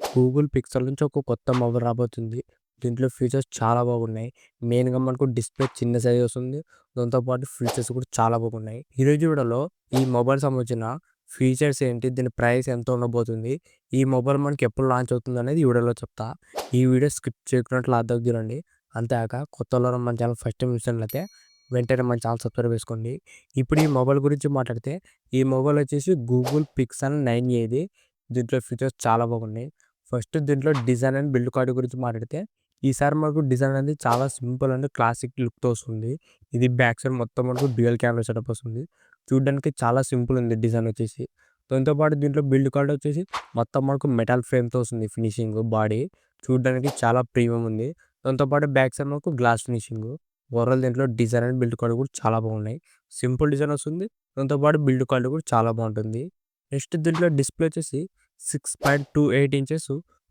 Google pixel నుంచి ఒక కొత్త మొబైల్ రాబోతుంది. దీంట్లో ఫీచర్స్ చాలా బాగున్నాయి. మెయిన్‌గా మనకు డిస్‌ప్లే చిన్న సైజ్ వస్తుంది. దాంతో పాటు ఫీచర్స్ కూడా చాలా బాగున్నాయి. ఈరోజు వీడియోలో ఈ మొబైల్ సంబంధించిన ఫీచర్స్ ఏంటి? దీని ప్రైస్ ఎంత ఉండబోతుంది? ఈ మొబైల్ మనకి ఎప్పుడు లాంచ్ అవుతుందనేది ఈ వీడియోలో చెప్తా. ఈ వీడియో స్కిప్ చేయకుండా లాస్ట్ దాకా చూడండి. అంతేకాక కొత్తోళ్ళెవరైనా మన ఛానల్ ఫస్ట్ టైం చూసినట్లయితే వెంటనే మన ఛానల్ సబ్స్క్రైబ్ చేసుకోండి. ఇప్పుడు ఈ మొబైల్ గురించి మాట్లాడితే ఈ మొబైల్ వచ్చేసి గూగుల్ పిక్సెల్ 9 ఇది. దీంట్లో ఫీచర్స్ చాలా బాగున్నాయి. ఫస్ట్ దీంట్లో డిజైన్ అండ్ బిల్డ్ క్వాలిటీ గురించి మాట్లాడితే ఈసారి మనకు డిజైన్ అనేది చాలా సింపుల్ అండ్ క్లాసిక్ లుక్తో వస్తుంది. ఇది బ్యాక్ సైడ్ మొత్తం మనకు డ్యూయల్ కెమెరా సెటప్ వస్తుంది. చూడడానికి చాలా సింపుల్ ఉంది డిజైన్ వచ్చేసి. దాంతో పాటు దీంట్లో బిల్డ్ క్వాలిటీ వచ్చేసి మొత్తం మనకు మెటల్ ఫ్రేమ్తో వస్తుంది. ఫినిషింగ్ బాడీ చూడడానికి చాలా ప్రీమియం ఉంది. దాంతో పాటు బ్యాక్ సైడ్ మనకు గ్లాస్ ఫినిషింగ్. ఓవరాల్ దీంట్లో డిజైన్ అండ్ బిల్డ్ క్వాలిటీ కూడా చాలా బాగున్నాయి. సింపుల్ డిజైన్ వస్తుంది. దాంతో పాటు బిల్డ్ క్వాలిటీ కూడా చాలా బాగుంటుంది. నెక్స్ట్ దీంట్లో డిస్ప్లే వచ్చేసి 6.28 inches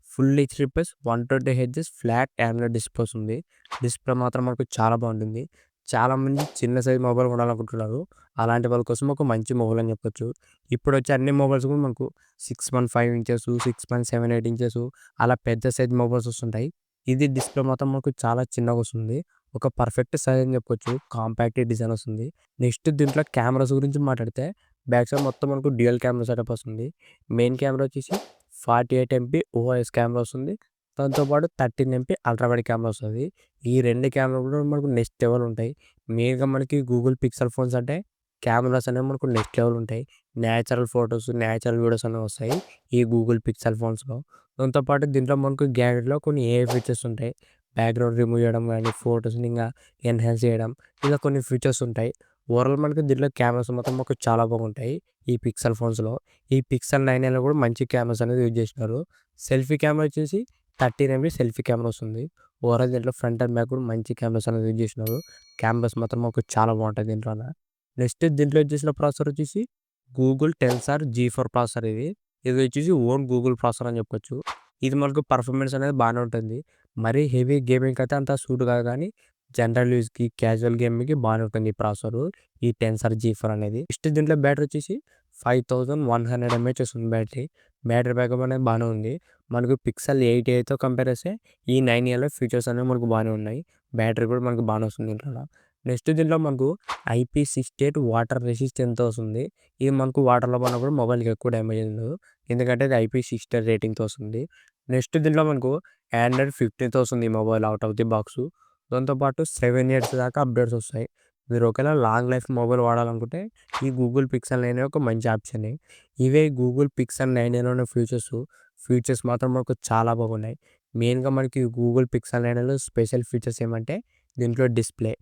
full HD plus 120 hertz flat AMOLED display వస్తుంది. డిస్ప్లే మాత్రం మనకు చాలా బాగుంటుంది. చాలామంది చిన్న సైజ్ మొబైల్ కొనాలనుకుంటున్నారు. అలాంటి వాళ్ళ కోసం ఒక మంచి మొబైల్ అని చెప్పొచ్చు. ఇప్పుడు వచ్చే అన్ని మొబైల్స్ కూడా మనకు 6.5 ఇంచెస్, 6.78 ఇంచెస్ అలా పెద్ద సైజ్ మొబైల్స్ వస్తుంటాయి. ఇది డిస్ప్లే మాత్రం మనకు చాలా చిన్నగా వస్తుంది. ఒక పర్ఫెక్ట్ సైజ్ అని చెప్పొచ్చు. కాంపాక్ట్ డిజైన్ వస్తుంది. నెక్స్ట్ దీంట్లో కెమెరాస్ గురించి మాట్లాడితే బ్యాక్ సైడ్ మొత్తం మనకు డ్యూయల్ కెమెరా సెటప్ వస్తుంది. మెయిన్ కెమెరా వచ్చేసి 48 ఎంపీ ఓఎస్ కెమెరా వస్తుంది. దాంతో పాటు 13 ఎంపీ అల్ట్రా వైడ్ కెమెరా వస్తుంది. ఈ 2 కెమెరా కూడా మనకు నెక్స్ట్ లెవెల్ ఉంటాయి. మెయిన్‌గా మనకి గూగుల్ పిక్సెల్ ఫోన్స్ అంటే కెమెరాస్ అనేవి మనకు నెక్స్ట్ లెవెల్ ఉంటాయి. నేచురల్ ఫోటోస్, నేచురల్ వీడియోస్ అనేవి వస్తాయి ఈ గూగుల్ పిక్సెల్ ఫోన్స్‌లో. దాంతో పాటు దీంట్లో మనకు గ్యాలరీలో కొన్ని ఏఐ ఫీచర్స్ ఉంటాయి. బ్యాక్‌గ్రౌండ్ రిమూవ్ చేయడం గానీ, ఫోటోస్‌ని ఇంకా ఎన్హాన్స్ చేయడం ఇలా కొన్ని ఫీచర్స్ ఉంటాయి. ఓవరాల్ మనకి దీంట్లో కెమెరాస్ మాత్రం మాకు చాలా బాగుంటాయి ఈ పిక్సెల్ ఫోన్స్‌లో. ఈ పిక్సెల్ 9 కూడా మంచి కెమెరాస్ అనేది యూజ్ చేసినారు. సెల్ఫీ కెమెరా వచ్చేసి 13 ఎంపీ సెల్ఫీ కెమెరా వస్తుంది. ఓవరాల్ దీంట్లో ఫ్రంట్ అండ్ బ్యాక్ కూడా మంచి కెమెరాస్ అనేది యూజ్ చేసినారు. కెమెరాస్ మాత్రం మాకు చాలా బాగుంటాయి దీంట్లోన. నెక్స్ట్ దీంట్లో యూజ్ చేసిన ప్రాసెసర్ వచ్చేసి గూగుల్ టెన్సర్ G4 ప్రాసెసర్ ఇది. ఇది వచ్చేసి ఓన్ గూగుల్ ప్రాసెసర్ అని చెప్పొచ్చు. ఇది మనకు పర్ఫార్మెన్స్ అనేది బాగానే ఉంటుంది. మరీ హెవీ గేమింగ్‌కి అయితే అంత సూట్ కాదు కానీ జనరల్ యూజ్‌కి, క్యాజువల్ గేమింగ్‌కి బాగానే ఉంటుంది ఈ ప్రాసెసరు. ఈ టెన్సర్ G4 అనేది. నెక్స్ట్ దీంట్లో బ్యాటరీ వచ్చేసి 5100 ఎంఏహెచ్ వస్తుంది బ్యాటరీ. బ్యాటరీ బ్యాకప్ అనేది బాగానే ఉంది. మనకు పిక్సెల్ 8 కంపేర్ చేస్తే ఈ 9 ఫీచర్స్ అనేవి మనకు బాగానే ఉన్నాయి. బ్యాటరీ కూడా మనకు బాగానే వస్తుంది దీంట్లో. నెక్స్ట్ దీంట్లో మనకు IP68 వాటర్ రెసిస్టెంట్‌తో వస్తుంది. ఇది మనకు వాటర్‌లో పడినా కూడా మొబైల్‌కి ఎక్కువ డ్యామేజ్ ఉండదు. ఎందుకంటే ఇది IP68 రేటింగ్‌తో వస్తుంది. నెక్స్ట్ దీంట్లో మనకు ఆండ్రాయిడ్ 15తో వస్తుంది ఈ mobile out of the box. దాంతో పాటు 7 ఇయర్స్ దాకా అప్డేట్స్ వస్తాయి. మీరు ఒకవేళ లాంగ్ లైఫ్ మొబైల్ వాడాలనుకుంటే ఈ గూగుల్ పిక్సెల్ 9 ఒక మంచి ఆప్షనే. ఇవే గూగుల్ పిక్సెల్ 9లో ఉన్న ఫీచర్స్ మాత్రం మనకు చాలా బాగున్నాయి. మెయిన్‌గా మనకి గూగుల్ పిక్సెల్ 9లో స్పెషల్ ఫీచర్స్ ఏమంటే దీంట్లో డిస్ప్లే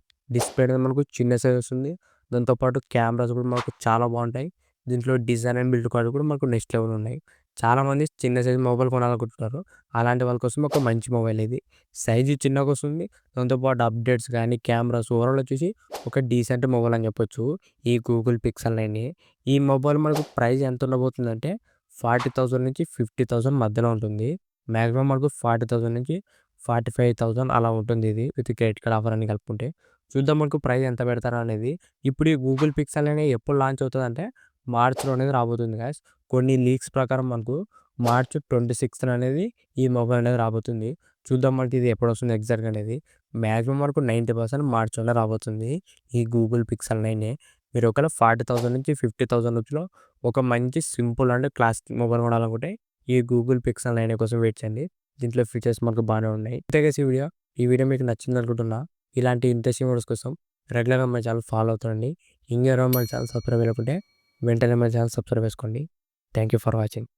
అనేది మనకు చిన్న సైజ్ వస్తుంది. దాంతో పాటు కెమెరాస్ కూడా మనకు చాలా బాగుంటాయి. దీంట్లో డిజైన్ అండ్ బిల్డ్ క్వాలిటీ కూడా మనకు నెక్స్ట్ లెవెల్ ఉన్నాయి. చాలామంది చిన్న సైజ్ మొబైల్ కొనాలనుకుంటున్నారు. అలాంటి వాళ్ళ కోసం ఒక మంచి మొబైల్ ఇది. సైజు చిన్నగా వస్తుంది. దాంతో పాటు అప్డేట్స్ కానీ, కెమెరాస్ ఓవరాల్ వచ్చేసి ఒక డీసెంట్ మొబైల్ అని చెప్పొచ్చు ఈ గూగుల్ పిక్సెల్ 9. ఈ మొబైల్ మనకు ప్రైస్ ఎంత ఉండబోతుందంటే 40,000 నుంచి 50,000 మధ్యలో ఉంటుంది. మాక్సిమం మనకు 40,000 నుంచి 45,000 అలా ఉంటుంది ఇది విత్ క్రెడిట్ కార్డ్ ఆఫర్ అన్ని కలుపుకుంటే. చూద్దాం మనకు ప్రైస్ ఎంత పెడతారా అనేది. ఇప్పుడు ఈ గూగుల్ పిక్సెల్ అనేది ఎప్పుడు లాంచ్ అవుతుందంటే మార్చ్‌లో అనేది రాబోతుంది గాయ్స్. కొన్ని లీక్స్ ప్రకారం మనకు మార్చ్ 26న అనేది ఈ మొబైల్ అనేది రాబోతుంది. చూద్దాం మనకి ఇది ఎప్పుడొస్తుంది ఎగ్జాక్ట్‌గా అనేది. మాక్సిమం వరకు 90% మార్చ్‌లోనే రాబోతుంది ఈ గూగుల్ పిక్సెల్ 9. మీరు ఒకవేళ 40,000 నుంచి 50,000 లోపులో ఒక మంచి సింపుల్ అండ్ క్లాసిక్ మొబైల్ కొనాలనుకుంటే ఈ గూగుల్ పిక్సెల్ 9 కోసం వెయిట్ చేయండి. దీంట్లో ఫీచర్స్ మనకు బాగానే ఉన్నాయి. ఇంతే గైస్ ఈ వీడియో మీకు నచ్చిందనుకుంటున్నా. ఇలాంటి ఇంట్రెస్టింగ్ వీడియోస్ కోసం రెగ్యులర్‌గా మన ఛానల్ ఫాలో అవుతుండండి. ఇంకెవరైనా మన ఛానల్ సబ్స్క్రైబ్ చేయకుంటే వెంటనే మన ఛానల్ సబ్స్క్రైబ్ చేసుకోండి. Thank you for watching.